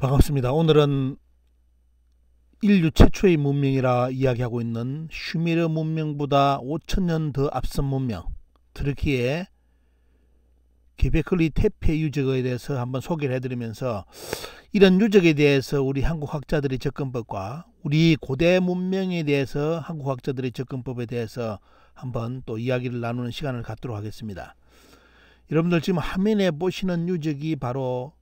반갑습니다. 오늘은 인류 최초의 문명이라 이야기하고 있는 슈메르 문명보다 5천년 더 앞선 문명 트르키의 게베클리 테페 유적에 대해서 한번 소개를 해드리면서 이런 유적에 대해서 우리 한국 학자들의 접근법과 우리 고대 문명에 대해서 한국 학자들의 접근법에 대해서 한번 또 이야기를 나누는 시간을 갖도록 하겠습니다. 여러분들 지금 화면에 보시는 유적이 바로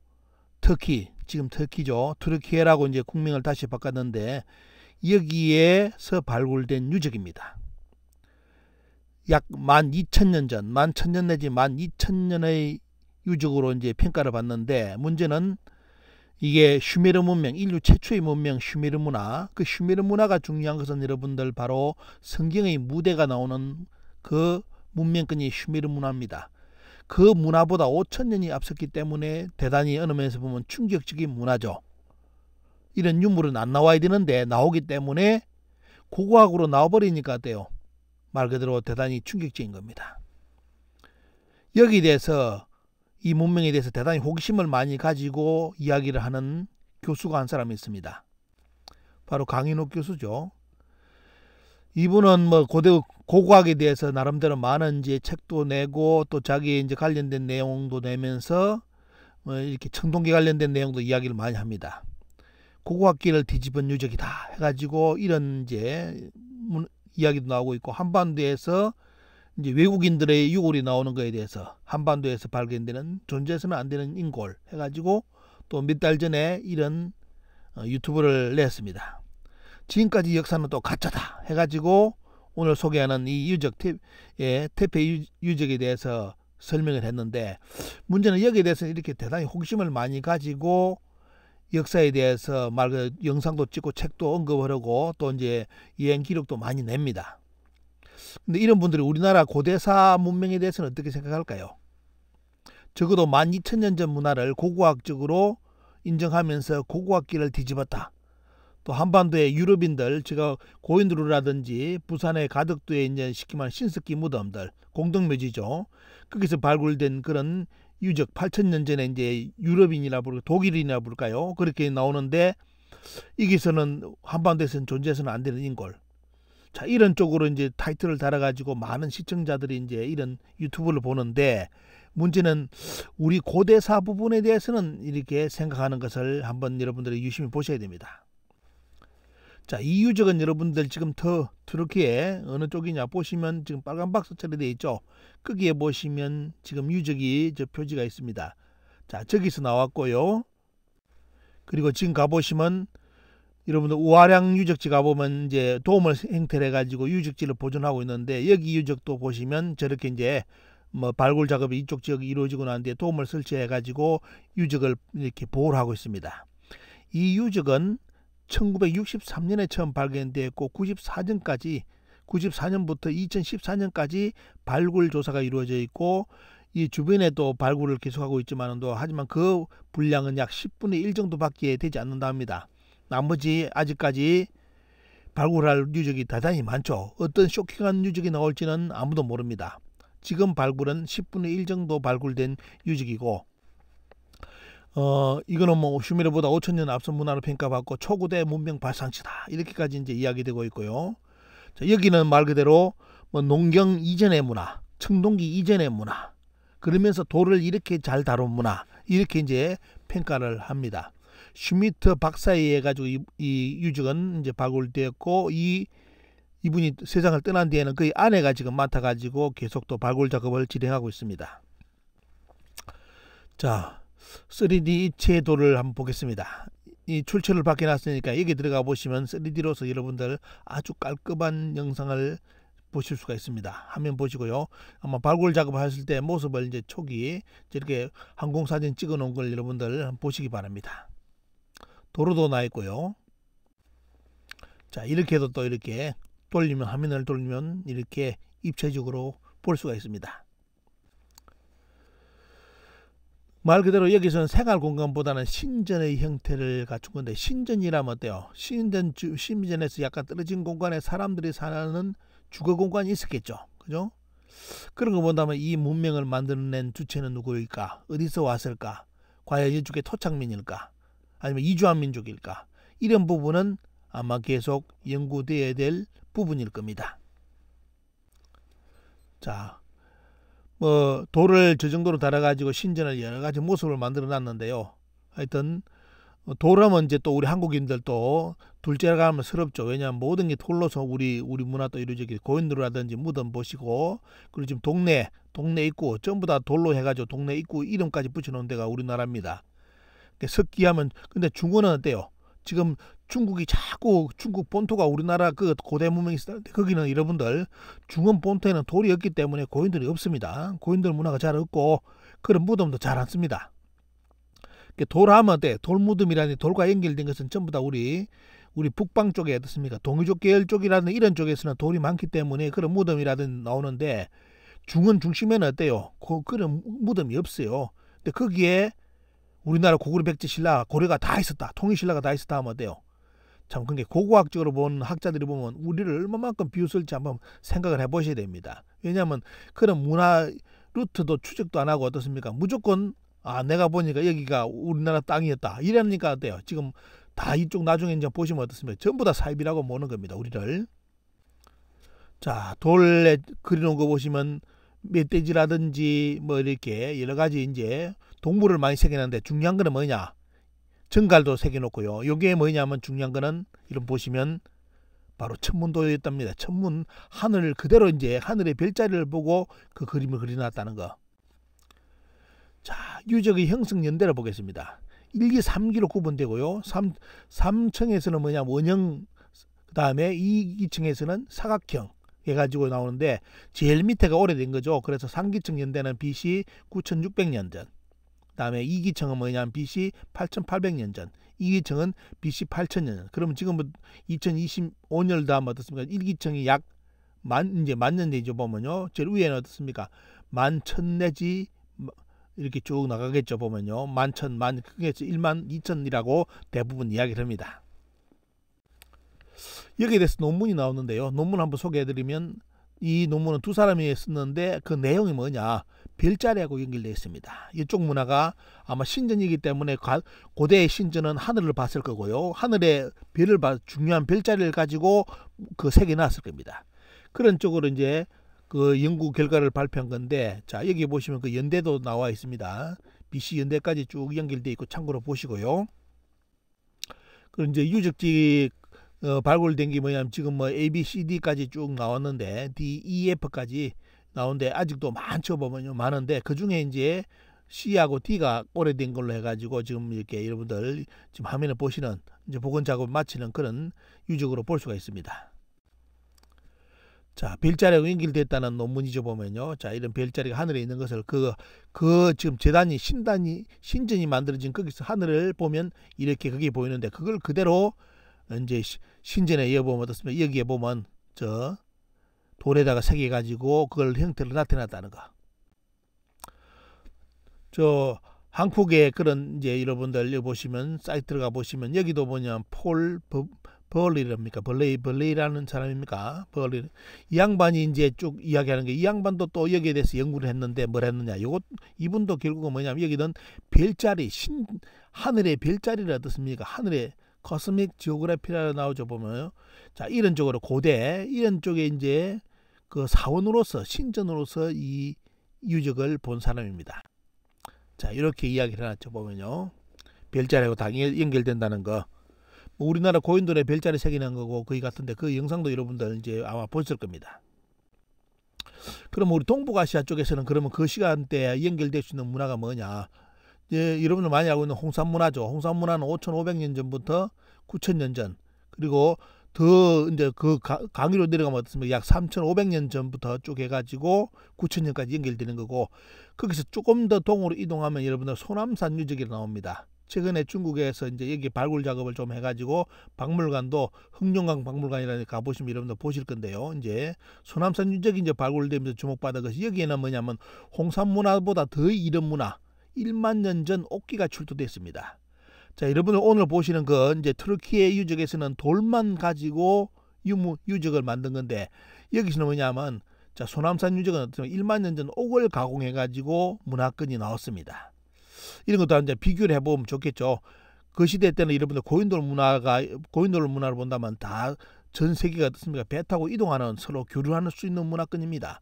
터키, 지금 터키죠. 트르키에라고 이제 국명을 다시 바꿨는데 여기에서 발굴된 유적입니다. 약 12,000년 전, 11,000년 내지 12,000년의 유적으로 이제 평가를 받는데 문제는 이게 슈메르 문명, 인류 최초의 문명 슈메르 문화, 그 슈메르 문화가 중요한 것은 여러분들 바로 성경의 무대가 나오는 그 문명권이 슈메르 문화입니다. 그 문화보다 5천년이 앞섰기 때문에 대단히 어느 면에서 보면 충격적인 문화죠. 이런 유물은 안 나와야 되는데 나오기 때문에 고고학으로 나와버리니까 어때요? 말 그대로 대단히 충격적인 겁니다. 여기에 대해서 이 문명에 대해서 대단히 호기심을 많이 가지고 이야기를 하는 교수가 한 사람이 있습니다. 바로 강인욱 교수죠. 이분은 뭐 고고학에 대해서 나름대로 많은 이제 책도 내고 또 자기 이제 관련된 내용도 내면서 이렇게 청동기 관련된 내용도 이야기를 많이 합니다. 고고학기를 뒤집은 유적이다 해가지고 이런 이제 이야기도 나오고 있고 한반도에서 이제 외국인들의 유골이 나오는 거에 대해서 한반도에서 발견되는 존재해서는 안 되는 인골 해가지고 또 몇 달 전에 이런 유튜브를 냈습니다. 지금까지 역사는 또 가짜다 해가지고 오늘 소개하는 이 유적 테페 유적에 대해서 설명을 했는데 문제는 여기에 대해서 이렇게 대단히 호기심을 많이 가지고 역사에 대해서 영상도 찍고 책도 언급하려고 또 이제 여행 기록도 많이 냅니다. 근데 이런 분들이 우리나라 고대사 문명에 대해서는 어떻게 생각할까요? 적어도 12,000년 전 문화를 고고학적으로 인정하면서 고고학기를 뒤집었다. 또 한반도의 유럽인들, 제가 고인두루라든지 부산의 가덕도에 이제 쉽게 말하면 신석기 무덤들, 공동묘지죠. 거기서 발굴된 그런 유적 8,000년 전에 이제 유럽인이라 부르고 독일인이라 부를까요? 그렇게 나오는데 여기서는 한반도에서는 존재해서는 안 되는 인골. 자, 이런 쪽으로 이제 타이틀을 달아가지고 많은 시청자들이 이제 이런 유튜브를 보는데 문제는 우리 고대사 부분에 대해서는 이렇게 생각하는 것을 한번 여러분들이 유심히 보셔야 됩니다. 자, 이 유적은 여러분들 지금 트르키에 어느 쪽이냐 보시면 지금 빨간 박스 처리되어 있죠. 거기에 보시면 지금 유적이 저 표지가 있습니다. 자, 저기서 나왔고요. 그리고 지금 가보시면 여러분들 우아량 유적지 가보면 이제 도움을 행태를 해가지고 유적지를 보존하고 있는데 여기 유적도 보시면 저렇게 이제 뭐 발굴 작업이 이쪽 지역이 이루어지고 난 뒤에 도움을 설치해가지고 유적을 이렇게 보호를 하고 있습니다. 이 유적은 1963년에 처음 발견되었고 94년부터 2014년까지 발굴 조사가 이루어져 있고 이 주변에 또 발굴을 계속하고 있지만도 하지만 그 분량은 약 10분의 1 정도밖에 되지 않는다 합니다. 나머지 아직까지 발굴할 유적이 대단히 많죠. 어떤 쇼킹한 유적이 나올지는 아무도 모릅니다. 지금 발굴은 10분의 1 정도 발굴된 유적이고 이거는 뭐 슈메르보다 5천년 앞선 문화로 평가받고 초고대 문명 발상지다 이렇게까지 이제 이야기되고 있고요. 자, 여기는 말 그대로 뭐 농경 이전의 문화, 청동기 이전의 문화, 그러면서 돌을 이렇게 잘 다룬 문화 이렇게 이제 평가를 합니다. 슈미트 박사에 의해 가지고 이 유적은 이제 발굴되었고 이분이 세상을 떠난 뒤에는 그의 아내가 지금 맡아가지고 계속 또 발굴 작업을 진행하고 있습니다. 자, 3D 입체도를 한번 보겠습니다. 이 출처를 밝혀놨으니까 여기 들어가 보시면 3D로서 여러분들 아주 깔끔한 영상을 보실 수가 있습니다. 화면 보시고요. 아마 발굴 작업을 하실 때 모습을 이제 초기 이렇게 항공사진 찍어 놓은 걸 여러분들 보시기 바랍니다. 도로도 나 있고요. 자, 이렇게 해도 또 이렇게 돌리면 화면을 돌리면 이렇게 입체적으로 볼 수가 있습니다. 말 그대로 여기서는 생활 공간보다는 신전의 형태를 갖춘 건데 신전이라면 어때요? 신전에서 약간 떨어진 공간에 사람들이 사는 주거 공간이 있었겠죠. 그죠? 그런 거 본다면 이 문명을 만들어낸 주체는 누구일까? 어디서 왔을까? 과연 이쪽에 토착민일까? 아니면 이주한 민족일까? 이런 부분은 아마 계속 연구되어야 될 부분일 겁니다. 자, 뭐 돌을 저 정도로 달아가지고 신전을 여러 가지 모습을 만들어 놨는데요. 하여튼 돌하면 이제 또 우리 한국인들도 둘째가 하면 서럽죠. 왜냐하면 모든 게 돌로서 우리 문화도 이루어지기, 고인돌이라든지 무덤 보시고, 그리고 지금 동네 입구 전부 다 돌로 해가지고 동네 입구 이름까지 붙여놓은 데가 우리나라입니다. 석기하면, 근데 중국은 어때요? 지금 중국이 자꾸 중국 본토가 우리나라 그 고대 문명이 있었는데 거기는 여러분들 중원 본토에는 돌이 없기 때문에 고인돌이 없습니다. 고인돌 문화가 잘 없고 그런 무덤도 잘 안 씁니다. 돌하면 어때? 돌무덤이라니 돌과 연결된 것은 전부 다 우리 북방 쪽에 어떻습니까? 동이족 계열 쪽이라든 이런 쪽에서는 돌이 많기 때문에 그런 무덤이라든 나오는데 중원 중심에는 어때요? 그런 무덤이 없어요. 근데 거기에 우리나라 고구려 백제 신라 고려가 다 있었다, 통일신라가 다 있었다 하면 어때요? 참, 그게 고고학적으로 본 학자들이 보면 우리를 얼마만큼 비웃을지 한번 생각을 해보셔야 됩니다. 왜냐하면 그런 문화 루트도 추적도 안 하고 어떻습니까? 무조건 내가 보니까 여기가 우리나라 땅이었다 이러니까 어때요? 지금 다 이쪽 나중에 이제 보시면 어떻습니까? 전부 다 사입이라고 보는 겁니다, 우리를. 자, 돌에 그려놓은 거 보시면 멧돼지라든지 뭐 이렇게 여러 가지 이제 동물을 많이 새겨놨는데 중요한 거는 뭐냐? 정갈도 새겨놓고요. 요게 뭐냐면 중요한 거는 이런 보시면 바로 천문도였답니다. 천문, 하늘을 그대로 이제 하늘의 별자리를 보고 그 그림을 그려놨다는 거. 자, 유적의 형성 연대를 보겠습니다. 1기 3기로 구분되고요. 3층에서는 뭐냐, 원형, 그 다음에 2기층에서는 사각형 해가지고 나오는데 제일 밑에가 오래된 거죠. 그래서 3기층 연대는 BC 9600년 전, 그 다음에 2기층은 뭐냐면 BC 8800년 전, 2기층은 BC 8000년 전. 그러면 지금 2025년을 다 어떻습니까? 1기층이 약 만년 되죠. 보면요, 제일 위에는 어떻습니까? 11,000 내지 이렇게 쭉 나가겠죠. 보면요, 11,000, 그게서 12,000이라고 대부분 이야기를 합니다. 여기에 대해서 논문이 나오는데요. 논문 한번 소개해드리면, 이 논문은 두 사람이 썼는데 그 내용이 뭐냐, 별자리하고 연결되어 있습니다. 이쪽 문화가 아마 신전이기 때문에 고대의 신전은 하늘을 봤을 거고요. 하늘의 별을 중요한 별자리를 가지고 그 새겨놨을 겁니다. 그런 쪽으로 이제 그 연구 결과를 발표한 건데, 자, 여기 보시면 그 연대도 나와 있습니다. BC 연대까지 쭉 연결되어 있고 참고로 보시고요. 그리고 이제 유적지 발굴된 게 뭐냐면 지금 뭐 A, B, C, D까지 쭉 나왔는데 D, E, F까지 나오는데 아직도 많죠. 보면요, 많은데 그 중에 이제 C하고 D가 오래된 걸로 해가지고 지금 이렇게 여러분들 지금 화면에 보시는 이제 복원 작업을 마치는 그런 유적으로 볼 수가 있습니다. 자, 별자리가 연결됐다는 논문이죠. 보면요, 자, 이런 별자리가 하늘에 있는 것을 그 지금 재단이 신전이 만들어진 거기서 하늘을 보면 이렇게 그게 보이는데 그걸 그대로 이제 신전에 이어보면 어떻습니까? 여기에 보면 저 돌에다가 새겨 가지고 그걸 형태로 나타났다는 거. 저 한국의 그런 이제 여러분들 여기 보시면 사이트 들어가 보시면 여기도 뭐냐면 폴 벌리랍니까? 벌레이라는 사람입니까? 벌리. 이 양반이 이제 쭉 이야기하는 게, 이 양반도 또 여기에 대해서 연구를 했는데 뭘 했느냐? 이분도 결국은 뭐냐면 여기는 별자리, 하늘의 별자리를 어떻습니까? 하늘의 코스믹 지오그래피라 나오죠. 보면요. 자, 이런 쪽으로 고대 이런 쪽에 이제 그 사원으로서 신전으로서 이 유적을 본 사람입니다. 자, 이렇게 이야기를 해놨죠. 보면요, 별자리하고 다 연결된다는 거. 우리나라 고인돌의 별자리 새기는 거고 거기 같은데 그 영상도 여러분들 이제 아마 보셨을 겁니다. 그럼 우리 동북아시아 쪽에서는 그러면 그 시간대에 연결될 수 있는 문화가 뭐냐? 여러분들 많이 알고 있는 홍산 문화죠. 홍산 문화는 5,500년 전부터 9,000년 전, 그리고 더 이제 그 강의로 내려가면 어떻습니까? 약 3,500년 전부터 쭉 해가지고 9,000년까지 연결되는 거고, 거기서 조금 더 동으로 이동하면 여러분들 소남산 유적이 나옵니다. 최근에 중국에서 이제 여기 발굴 작업을 좀 해가지고 박물관도 흑룡강 박물관이라는 가보시면 여러분들 보실 건데요. 이제 소남산 유적이 이제 발굴되면서 주목받은 것이, 여기에는 뭐냐면 홍산 문화보다 더 이른 문화, 1만 년 전 옥기가 출토됐습니다. 자, 여러분들 오늘 보시는 건 이제 터키의 유적에서는 돌만 가지고 유적을 만든 건데, 여기서는 뭐냐면 자, 소남산 유적은 1만 년 전 옥을 가공해 가지고 문화권이 나왔습니다. 이런 것도 이제 비교를 해보면 좋겠죠. 그 시대 때는 여러분들 고인돌 문화를 본다면 다 전 세계가 어떻습니까? 배 타고 이동하는 서로 교류할 수 있는 문화권입니다.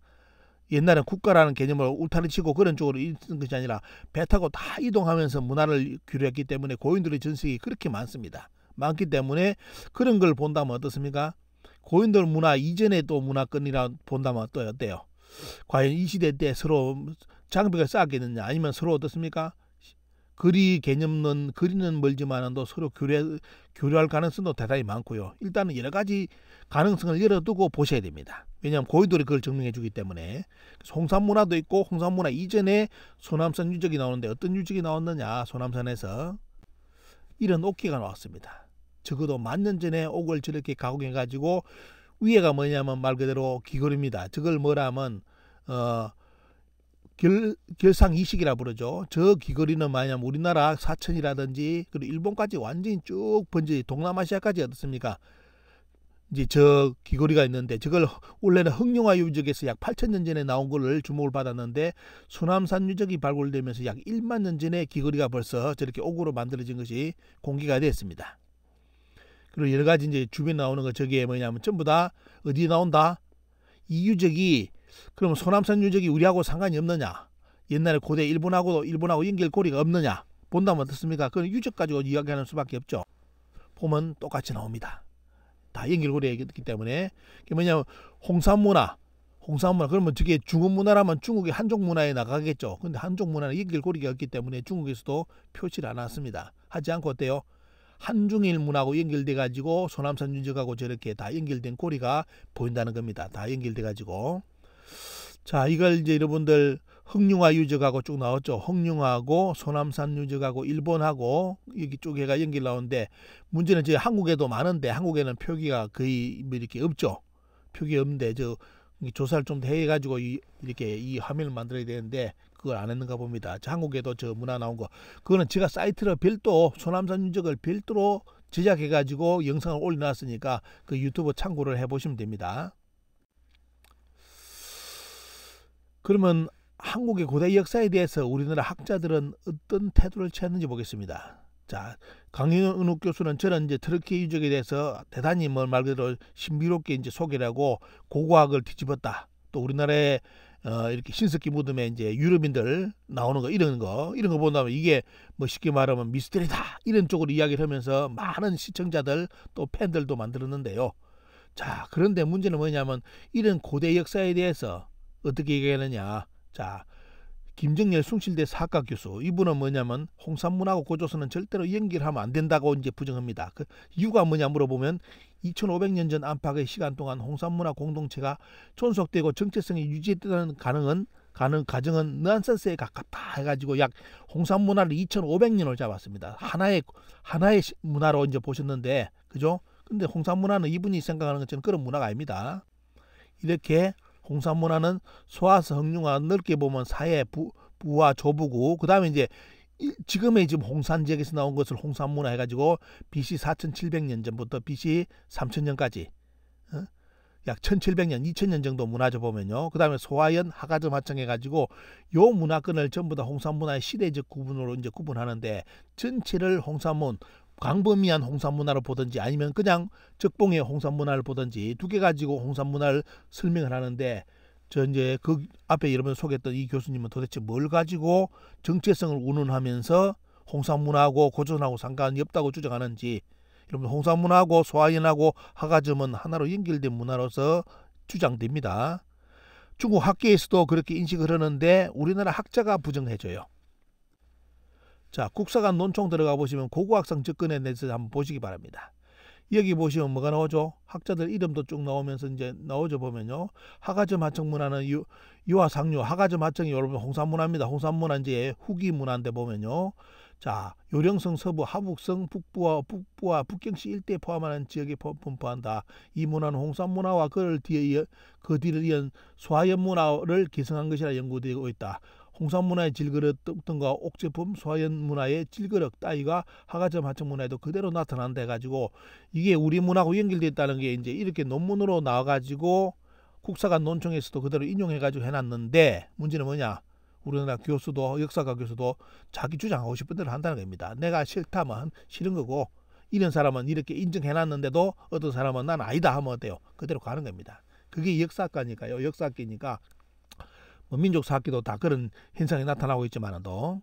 옛날엔 국가라는 개념을 울타리 치고 그런 쪽으로 있는 것이 아니라 배 타고 다 이동하면서 문화를 교류했기 때문에 고인돌의 전sek이 그렇게 많습니다. 많기 때문에 그런 걸 본다면 어떻습니까? 고인돌 문화 이전의 또 문화권이라 본다면 또 어때요? 과연 이 시대 때 서로 장벽을 쌓았겠느냐, 아니면 서로 어떻습니까? 거리는 멀지만도 서로 교류할 가능성도 대단히 많고요. 일단은 여러 가지 가능성을 열어두고 보셔야 됩니다. 왜냐하면 고인돌이 그걸 증명해 주기 때문에. 홍산문화도 있고, 홍산문화 이전에 소남산 유적이 나오는데 어떤 유적이 나왔느냐, 소남산에서 이런 옥기가 나왔습니다. 적어도 10,000년 전에 옥을 저렇게 가공해 가지고 위에가 뭐냐면 말 그대로 귀걸이입니다. 저걸 뭐라 하면 결상이식이라 부르죠. 저 귀걸이는 뭐냐면 우리나라 사천이라든지 그리고 일본까지 완전히 쭉 번지, 동남아시아까지 어떻습니까? 이제 저 귀걸이가 있는데 저걸 원래는 흑룡화 유적에서 약 8,000년 전에 나온 거를 주목을 받았는데 소남산 유적이 발굴되면서 약 10,000년 전에 귀걸이가 벌써 저렇게 옥으로 만들어진 것이 공개가 됐습니다. 그리고 여러 가지 이제 주변에 나오는 거 저게 뭐냐면 전부 다 어디에 나온다? 이 유적이 그럼 소남산 유적이 우리하고 상관이 없느냐? 옛날에 고대 일본하고 연결고리가 없느냐? 본다면 어떻습니까? 그건 유적 가지고 이야기하는 수밖에 없죠. 보면 똑같이 나옵니다. 다 연결고리가 있기 때문에. 그게 뭐냐면 홍산문화 그러면 저게 중국 문화라면 중국의 한족 문화에 나가겠죠. 근데 한족 문화는 연결고리가 없기 때문에 중국에서도 표시를 안 했습니다. 하지 않고 어때요? 한중일 문화하고 연결돼 가지고 소남산 유적하고 저렇게 다 연결된 고리가 보인다는 겁니다. 다 연결돼 가지고. 자, 이걸 이제 여러분들 흑룡화 유적하고 쭉 나왔죠. 흑룡화하고 소남산 유적하고 일본하고 여기 쪽에가 연결 나오는데, 문제는 이제 한국에도 많은데 한국에는 표기가 거의 뭐 이렇게 없죠. 표기 없는데 저 조사를 좀 해 가지고 이렇게 이 화면을 만들어야 되는데 그걸 안 했는가 봅니다. 저 한국에도 저 문화 나온 거, 그거는 제가 사이트로 별도 소남산 유적을 별도로 제작해 가지고 영상을 올려놨으니까 그 유튜브 참고를 해 보시면 됩니다. 그러면 한국의 고대 역사에 대해서 우리나라 학자들은 어떤 태도를 취했는지 보겠습니다. 자, 강현욱 교수는 저는 이제 트르키 유적에 대해서 대단히 말 그대로 신비롭게 이제 소개를 하고 고고학을 뒤집었다. 또 우리나라에 이렇게 신석기 무덤에 이제 유럽인들 나오는 거 이런 거 본다면 이게 뭐 쉽게 말하면 미스터리다 이런 쪽으로 이야기를 하면서 많은 시청자들 또 팬들도 만들었는데요. 자, 그런데 문제는 뭐냐면 이런 고대 역사에 대해서 어떻게 얘기하느냐. 자, 김정렬 숭실대 사학과 교수, 이분은 뭐냐면 홍산문화하고 고조선은 절대로 연결하면 안 된다고 이제 부정합니다. 그 이유가 뭐냐 물어보면 2500년 전 안팎의 시간 동안 홍산문화 공동체가 존속되고 정체성이 유지됐다는 가정은 넌센스에 가깝다 해가지고 약 홍산문화를 2500년을 잡았습니다. 하나의 문화로 이제 보셨는데, 그죠? 근데 홍산문화는 이분이 생각하는 것처럼 그런 문화가 아닙니다. 이렇게 홍산문화는 소아서 흑룡화 넓게 보면 사해 부와 조부고, 그 다음에 이제 지금의 지금 홍산 지역에서 나온 것을 홍산문화 해가지고 BC 4700년 전부터 BC 3000년까지 약 1700년 2000년 정도 문화죠 보면요. 그 다음에 소화연 하가점 하청해가지고 요 문화권을 전부 다 홍산문화의 시대적 구분으로 이제 구분하는데, 전체를 홍산문 광범위한 홍산문화를 보든지 아니면 그냥 적봉의 홍산문화를 보든지 두 개 가지고 홍산문화를 설명을 하는데, 저 이제 그 앞에 여러분 소개했던 이 교수님은 도대체 뭘 가지고 정체성을 운운하면서 홍산문화하고 고조선하고 상관이 없다고 주장하는지. 여러분 홍산문화하고 소화연하고 하가점은 하나로 연결된 문화로서 주장됩니다. 중국 학계에서도 그렇게 인식을 하는데 우리나라 학자가 부정해줘요. 자, 국사관 논총 들어가 보시면 고고학성 접근에 대해서 한번 보시기 바랍니다. 여기 보시면 뭐가 나오죠? 학자들 이름도 쭉 나오면서 이제 나오죠 보면요. 하가점 하청 문화는 유화상류, 하가점 하청이 여러분 홍산문화입니다. 홍산문화 이제 후기 문화인데 보면요. 자, 요령성 서부, 하북성 북부와 북경시 일대에 포함하는 지역에 분포한다. 이 문화는 홍산문화와 그 뒤를 이은 소화연 문화를 계승한 것이라 연구되고 있다. 홍산문화의 질그릇 등과 옥제품, 소화연 문화의 질그릇 따위가 하가점 하청 문화에도 그대로 나타난다 해가지고 이게 우리 문화하고 연결되어 있다는 게 이제 이렇게 논문으로 나와가지고 국사관 논총에서도 그대로 인용해가지고 해놨는데, 문제는 뭐냐? 우리나라 교수도 역사가 교수도 자기 주장하고 싶은 대로 한다는 겁니다. 내가 싫다면 싫은 거고 이런 사람은 이렇게 인정해놨는데도 어떤 사람은 난 아니다 하면 어때요? 그대로 가는 겁니다. 그게 역사학과니까요. 역사학기니까 뭐 민족사학기도 다 그런 현상이 나타나고 있지만도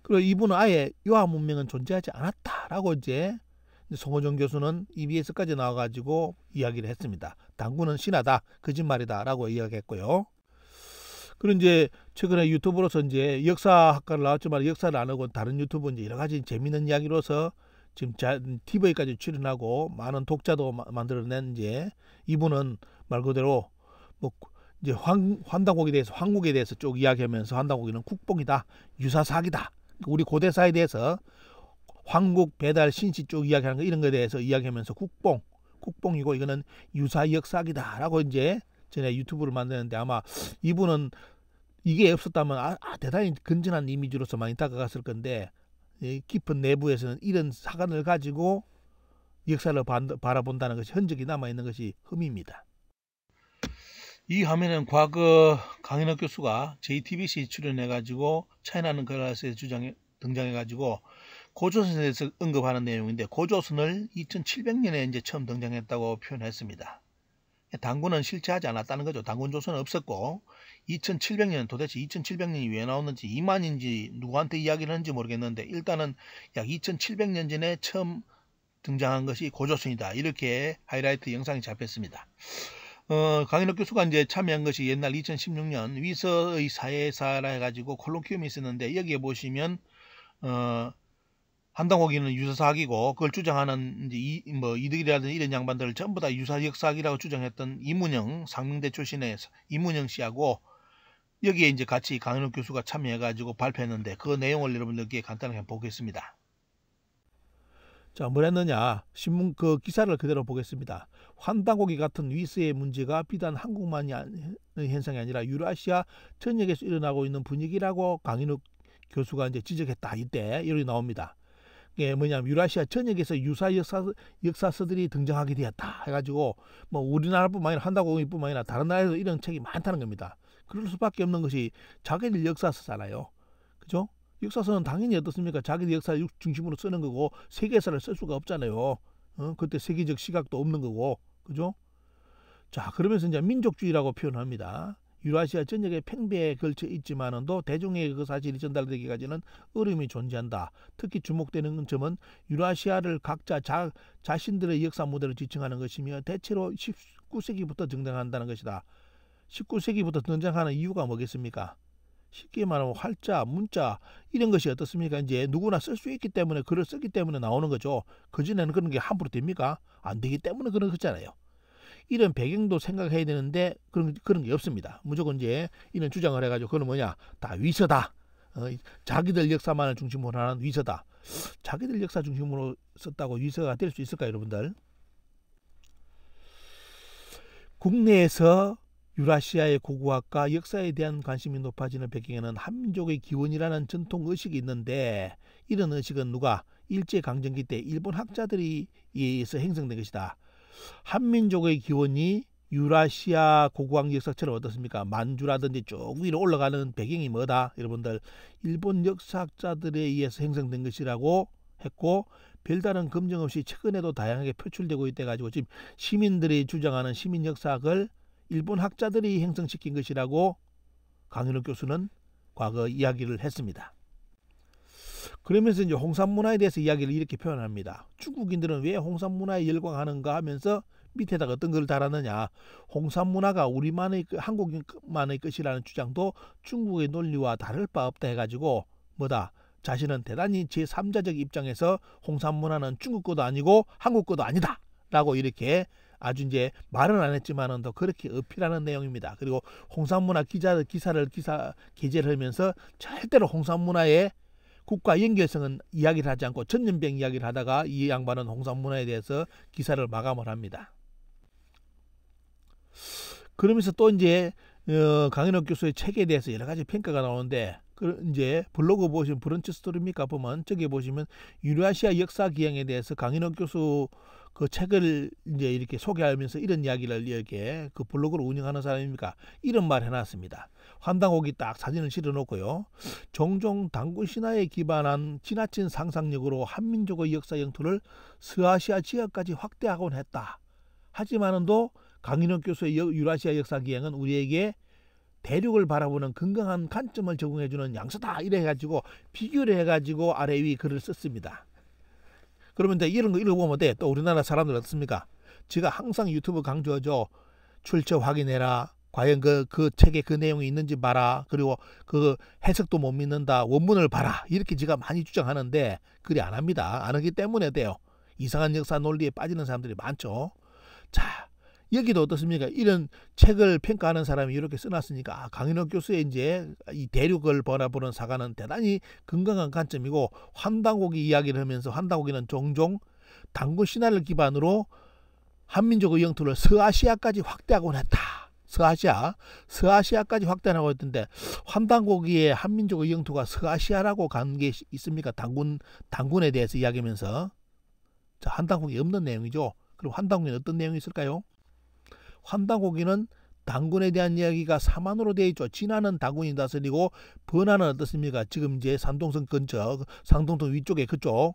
그리고 이분은 아예 유아 문명은 존재하지 않았다라고 이제 송호정 교수는 EBS까지 나와가지고 이야기를 했습니다. 당군은 신하다, 거짓말이다라고 이야기했고요. 그리고 이제 최근에 유튜브로서 이제 역사학과를 나왔지만 역사를 안 하고 다른 유튜브 이제 여러 가지 재미있는 이야기로서 지금 TV까지 출연하고 많은 독자도 만들어낸 이제 이분은 말 그대로 뭐 이제 환단고기에 대해서 황국에 대해서 쭉 이야기하면서 환단고기는 국뽕이다, 유사사기다. 우리 고대사에 대해서 황국, 배달, 신시 쪽 이야기하는 거 이런 거에 대해서 이야기하면서 국뽕이고 이거는 유사 역사기다라고 이제 전에 유튜브를 만드는데 아마 이분은 이게 없었다면 대단히 건전한 이미지로서 많이 다가갔을 건데 깊은 내부에서는 이런 사관을 가지고 역사를 바라본다는 것이 흔적이 남아있는 것이 흠입니다. 이 화면은 과거 강인혁 교수가 JTBC 출연해가지고 차이나는 걸라스에 등장해가지고 고조선에 대해서 언급하는 내용인데 고조선을 2700년에 이제 처음 등장했다고 표현했습니다. 당군은 실체하지 않았다는 거죠. 당군조선은 없었고 2700년 도대체 2700년이 왜 나오는지 이만인지 누구한테 이야기를 하는지 모르겠는데 일단은 약 2700년 전에 처음 등장한 것이 고조선이다. 이렇게 하이라이트 영상이 잡혔습니다. 강인혁 교수가 이제 참여한 것이 옛날 2016년 위서의 사회사라 해가지고 콜로퀴움이 있었는데 여기에 보시면 한당고기는 유사사학이고 그걸 주장하는 이제 이득이라든지 이런 양반들을 전부 다 유사역사학이라고 주장했던 이문영 상명대 출신의 이문영 씨하고 여기에 이제 같이 강인혁 교수가 참여해가지고 발표했는데 그 내용을 여러분들께 간단하게 보겠습니다. 자, 뭘 했느냐? 신문 그 기사를 그대로 보겠습니다. 환단고기 같은 위세의 문제가 비단 한국만이 현상이 아니라 유라시아 전역에서 일어나고 있는 분위기라고 강인욱 교수가 이제 지적했다. 이때 이렇게 나옵니다. 이게 뭐냐면 유라시아 전역에서 유사 역사서들이 등장하게 되었다. 해가지고 뭐 우리나라뿐만 아니라 환단고기뿐만 아니라 다른 나라에서 이런 책이 많다는 겁니다. 그럴 수밖에 없는 것이 자기들 역사서잖아요. 그죠? 역사서는 당연히 어떻습니까? 자기들 역사를 중심으로 쓰는 거고 세계사를 쓸 수가 없잖아요. 그때 세계적 시각도 없는 거고, 그죠? 자, 그러면서 이제 민족주의라고 표현합니다. 유라시아 전역의 팽배에 걸쳐 있지만도 대중에게 그 사실이 전달되기까지는 어려움이 존재한다. 특히 주목되는 점은 유라시아를 각자 자신들의 역사 모델을 지칭하는 것이며 대체로 19세기부터 등장한다는 것이다. 19세기부터 등장하는 이유가 뭐겠습니까? 쉽게 말하면 활자, 문자 이런 것이 어떻습니까? 이제 누구나 쓸 수 있기 때문에 글을 쓰기 때문에 나오는 거죠. 그전에는 그런 게 함부로 됩니까? 안 되기 때문에 그런 거잖아요. 이런 배경도 생각해야 되는데 그런 게 없습니다. 무조건 이제 이런 주장을 해가지고 그건 뭐냐? 다 위서다. 자기들 역사만을 중심으로 하는 위서다. 자기들 역사 중심으로 썼다고 위서가 될 수 있을까요, 여러분들? 국내에서 유라시아의 고고학과 역사에 대한 관심이 높아지는 배경에는 한민족의 기원이라는 전통 의식이 있는데 이런 의식은 누가 일제강점기 때 일본 학자들이 의해서 형성된 것이다. 한민족의 기원이 유라시아 고고학 역사처럼 어떻습니까? 만주라든지 쭉 위로 올라가는 배경이 뭐다? 여러분들 일본 역사학자들에 의해서 형성된 것이라고 했고 별다른 검증 없이 최근에도 다양하게 표출되고 있대 가지고 지금 시민들이 주장하는 시민 역사학을 일본 학자들이 형성시킨 것이라고 강인욱 교수는 과거 이야기를 했습니다. 그러면서 이제 홍산문화에 대해서 이야기를 이렇게 표현합니다. 중국인들은 왜 홍산문화에 열광하는가 하면서 밑에다가 어떤 걸 달았느냐. 홍산문화가 우리만의 한국만의 것이라는 주장도 중국의 논리와 다를 바 없다 해가지고 뭐다. 자신은 대단히 제3자적 입장에서 홍산문화는 중국 것도 아니고 한국 것도 아니다. 라고 이렇게 아주 이제 말은 안 했지만은 더 그렇게 어필하는 내용입니다. 그리고 홍산문화 기사를 게재를 하면서 절대로 홍산문화의 국가 연결성은 이야기를 하지 않고 전염병 이야기를 하다가 이 양반은 홍산문화에 대해서 기사를 마감을 합니다. 그러면서 또 이제 강인욱 교수의 책에 대해서 여러 가지 평가가 나오는데 이제 블로그 보시면 브런치 스토리입니까 보면 저기 보시면 유라시아 역사 기행에 대해서 강인호 교수 그 책을 이제 이렇게 소개하면서 이런 이야기를 이렇게 그 블로그를 운영하는 사람입니까 이런 말 해놨습니다. 환당옥이 딱 사진을 실어놓고요. 종종 단군 신화에 기반한 지나친 상상력으로 한민족의 역사 영토를 서아시아 지역까지 확대하곤 했다. 하지만도 강인호 교수의 유라시아 역사 기행은 우리에게 대륙을 바라보는 건강한 관점을 제공해주는 양서다 이래 해가지고 비교를 해가지고 아래 위 글을 썼습니다. 그러면 이런 거 읽어보면 돼. 또 우리나라 사람들 어떻습니까? 제가 항상 유튜브 강조하죠. 출처 확인해라. 과연 그 책에 그 내용이 있는지 봐라. 그리고 그 해석도 못 믿는다. 원문을 봐라. 이렇게 제가 많이 주장하는데 그리 안 합니다. 안 하기 때문에 돼요. 이상한 역사 논리에 빠지는 사람들이 많죠. 자, 여기도 어떻습니까? 이런 책을 평가하는 사람이 이렇게 써놨으니까 강인호 교수의 이제 이 대륙을 바라보는 사과는 대단히 건강한 관점이고 환당고기 이야기를 하면서 환당고기는 종종 단군 신화를 기반으로 한민족의 영토를 서아시아까지 확대하곤 했다. 서아시아까지 확대하고 했던데 환당고기의 한민족의 영토가 서아시아라고 간 게 있습니까? 단군에 대해서 이야기하면서 자, 환당고기 없는 내용이죠. 그럼 환당고기는 어떤 내용이 있을까요? 환당고기는 단군에 대한 이야기가 사만으로 되어 있죠. 진화는 단군이 다스리고 번화는 어떻습니까? 지금 이제 산동성 근처, 상동성 위쪽에 그쪽.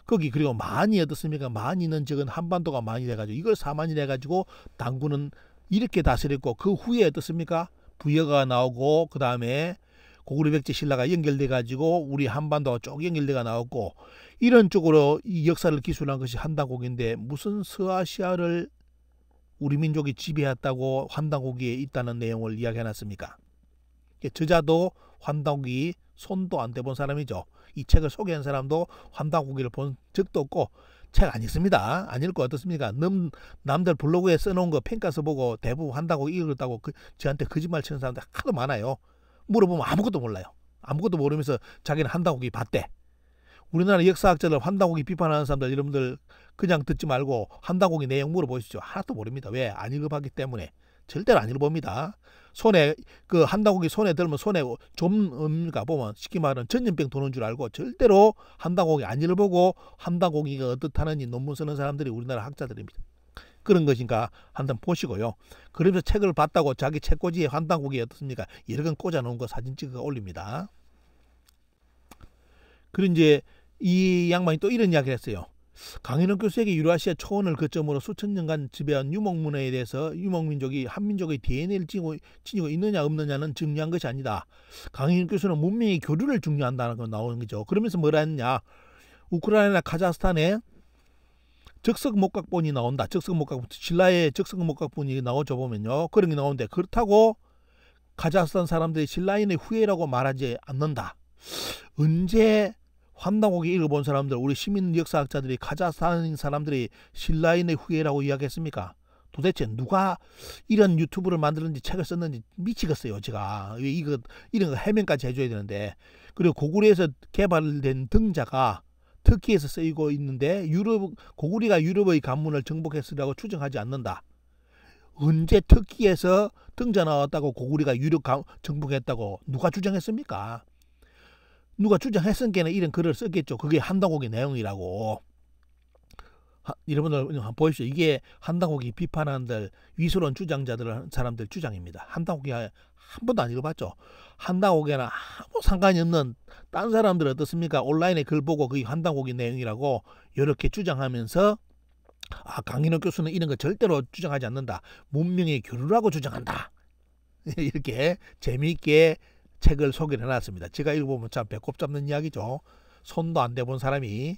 거기 그리고 만이 어떻습니까? 만이는 적은 한반도가 만이 돼가지고 이걸 사만이 돼가지고 단군은 이렇게 다스렸고 그 후에 어떻습니까? 부여가 나오고 그 다음에 고구려 백제 신라가 연결돼가지고 우리 한반도가 쭉 연결돼가 나왔고 이런 쪽으로 이 역사를 기술한 것이 환당고기인데 무슨 서아시아를 우리 민족이 지배했다고 환당고기에 있다는 내용을 이야기해놨습니까? 저자도 환당고기 손도 안 대본 사람이죠. 이 책을 소개한 사람도 환당고기를 본 적도 없고 책 안 읽습니다. 안 읽고 어떻습니까? 남들 블로그에 써놓은 거 평가서 보고 대부분 환당고기 읽었다고 저한테 거짓말 치는 사람들 하도 많아요. 물어보면 아무것도 몰라요. 아무것도 모르면서 자기는 환당고기 봤대. 우리나라 역사학자들 환당고기 비판하는 사람들 여러분들 그냥 듣지 말고 환당고기 내용 물어보시죠. 하나도 모릅니다. 왜? 안 읽어봤기 때문에. 절대로 안 읽어봅니다. 손에 그 환당고기 손에 들면 손에 좀 보면 쉽게 말하면 전염병 도는 줄 알고 절대로 환당고기 안 읽어보고 환당고기가 어떻다는지 논문 쓰는 사람들이 우리나라 학자들입니다. 그런 것인가 한번 보시고요. 그러면서 책을 봤다고 자기 책꽂이에 환당고기 어떻습니까? 여러 건 꽂아놓은 거 사진 찍어 올립니다. 그리고 이제 이 양반이 또 이런 이야기를 했어요. 강인호 교수에게 유라시아 초원을 거점으로 수천 년간 지배한 유목문화에 대해서 유목민족이 한민족의 DNA를 지니고 있느냐 없느냐는 중요한 것이 아니다. 강인호 교수는 문명의 교류를 중요한다는 거 나오는 거죠. 그러면서 뭐라 했냐. 우크라이나 카자흐스탄에 적석목각본이 나온다. 적석목각본, 신라의 적석목각본이 나오죠 보면요. 그런 게 나오는데 그렇다고 카자흐스탄 사람들이 신라인의 후예라고 말하지 않는다. 언제 환당고기 읽어본 사람들, 우리 시민 역사학자들이 카자흐스탄 사람들이 신라인의 후예라고 이야기했습니까? 도대체 누가 이런 유튜브를 만들었는지 책을 썼는지 미치겠어요. 제가 이런 거 해명까지 해줘야 되는데. 그리고 고구려에서 개발된 등자가 터키에서 쓰이고 있는데 고구려가 유럽의 관문을 정복했으라고 추정하지 않는다. 언제 터키에서 등자 나왔다고 고구려가 유럽 정복했다고 누가 주장했습니까? 누가 주장했으니까 이런 글을 썼겠죠. 그게 환당고기 내용이라고. 여러분들 한번 보십시오. 이게 환당고기 비판하는 위수론 사람들 주장입니다. 환당고기 한 번도 안 읽어봤죠. 환당고기는 아무 상관이 없는 딴 사람들 어떻습니까? 온라인에 글 보고 그게 환당고기 내용이라고 이렇게 주장하면서 강인호 교수는 이런 거 절대로 주장하지 않는다. 문명의 교류라고 주장한다. 이렇게 재미있게 책을 소개를 해놨습니다. 제가 읽어보면 참 배꼽 잡는 이야기죠. 손도 안 대본 사람이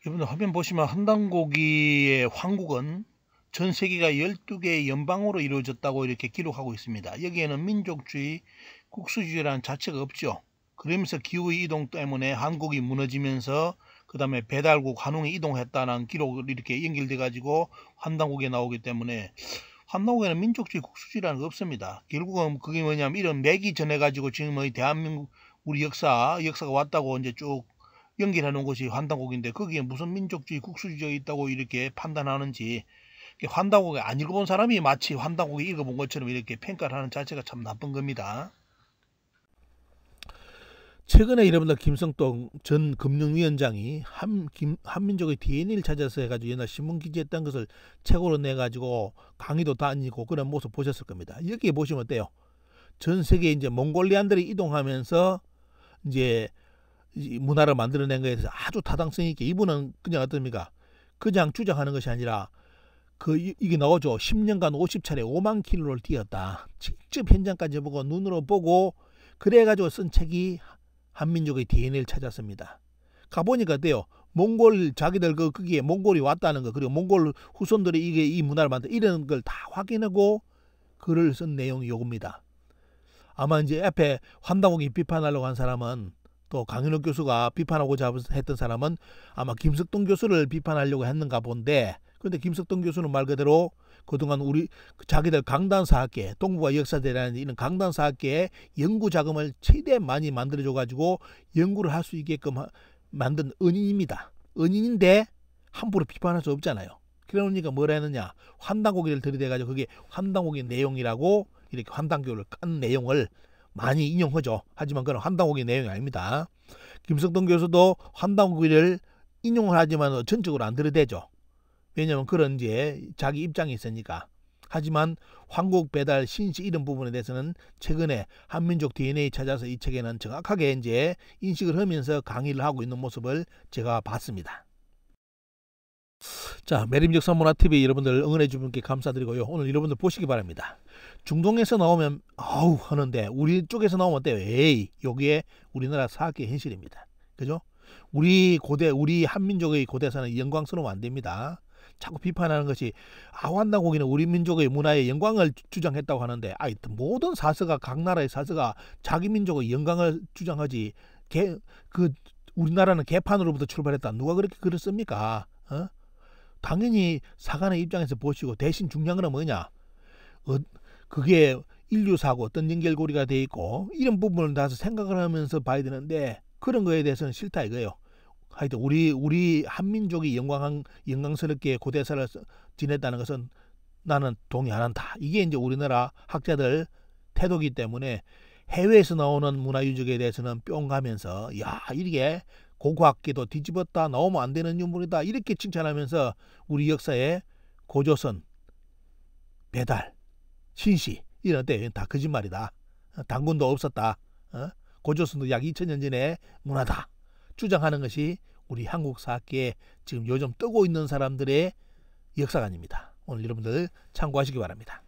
여러분들 화면 보시면 환당고기의 황국은 전 세계가 12개의 연방으로 이루어졌다고 이렇게 기록하고 있습니다. 여기에는 민족주의, 국수주의라는 자체가 없죠. 그러면서 기후의 이동 때문에 한국이 무너지면서 그 다음에 배달국 한웅이 이동했다는 기록을 이렇게 연결돼 가지고 환당고기에 나오기 때문에 환당고기에는 민족주의, 국수주의라는 거 없습니다. 결국은 그게 뭐냐면 이런 맥이 전해가지고 지금 대한민국 우리 역사가 왔다고 이제 쭉 연결해 놓은 것이 환당고기인데 거기에 무슨 민족주의, 국수주의가 있다고 이렇게 판단하는지 환다고기 안 읽어본 사람이 마치 환다고기 읽어본 것처럼 이렇게 평가를 하는 자체가 참 나쁜 겁니다. 최근에 여러분들 김성동 전 금융위원장이 한민족의 DNA를 찾아서 해가지고 옛날 신문 기재했던 것을 책으로 내가지고 강의도 다니고 그런 모습 보셨을 겁니다. 여기 보시면 어때요? 전 세계 이제 몽골리안들이 이동하면서 이제 문화를 만들어낸 거에 대해서 아주 타당성 있게 이분은 그냥 어떻습니까? 그냥 주장하는 것이 아니라 이게 나오죠. 10년간 50차례 5만 킬로를 뛰었다. 직접 현장까지 보고 눈으로 보고 그래가지고 쓴 책이 한민족의 DNA를 찾았습니다. 가보니까 어때요? 몽골 자기들 거기에 몽골이 왔다는 거 그리고 몽골 후손들이 이게 이 문화를 만든 이런 걸 다 확인하고 글을 쓴 내용이 요겁니다. 아마 이제 앞에 환다고기 비판하려고 한 사람은 또 강윤옥 교수가 비판하고자 했던 사람은 아마 김석동 교수를 비판하려고 했는가 본데 그런데 김석동 교수는 말 그대로 그동안 우리 자기들 강단사학계 동북아 역사대라는 이런 강단사학계에 연구 자금을 최대한 많이 만들어줘 가지고 연구를 할 수 있게끔 만든 은인입니다. 은인인데 함부로 비판할 수 없잖아요. 그러니까 뭐라 했느냐 환단고기를 들이대 가지고 그게 환단고기 내용이라고 이렇게 환단교를 깐 내용을 많이 인용하죠. 하지만 그건 환단고기 내용이 아닙니다. 김석동 교수도 환단고기를 인용을 하지만 전적으로 안 들이대죠. 왜냐하면 그런 이제 자기 입장이 있으니까. 하지만 황국 배달 신시 이런 부분에 대해서는 최근에 한민족 DNA 찾아서 이 책에는 정확하게 이제 인식을 하면서 강의를 하고 있는 모습을 제가 봤습니다. 자, 매림적 선문화TV 여러분들 응원해 주신 분께 감사드리고요. 오늘 여러분들 보시기 바랍니다. 중동에서 나오면 아우 하는데 우리 쪽에서 나오면 어때요? 에이, 여기에 우리나라 사학계의 현실입니다. 그죠? 우리 한민족의 고대사는 영광스러우면 안 됩니다. 자꾸 비판하는 것이 환단고기는 우리 민족의 문화의 영광을 주장했다고 하는데 모든 사서가 각 나라의 사서가 자기 민족의 영광을 주장하지 우리나라는 개판으로부터 출발했다. 누가 그렇게 글을 씁니까? 당연히 사관의 입장에서 보시고 대신 중요한 건 뭐냐? 그게 인류사고 어떤 연결고리가 돼 있고 이런 부분을 다 생각을 하면서 봐야 되는데 그런 거에 대해서는 싫다 이거예요. 하여튼 우리 한민족이 영광스럽게 고대사를 지냈다는 것은 나는 동의 안 한다. 이게 이제 우리나라 학자들 태도이기 때문에 해외에서 나오는 문화유적에 대해서는 뿅 가면서 야 이게 고고학계도 뒤집었다 나오면 안 되는 유물이다 이렇게 칭찬하면서 우리 역사에 고조선, 배달, 신시 이런 때 다 거짓말이다. 당군도 없었다. 고조선도 약 2000년 전에 문화다. 주장하는 것이 우리 한국 사학계에 지금 요즘 뜨고 있는 사람들의 역사관입니다. 오늘 여러분들 참고하시기 바랍니다.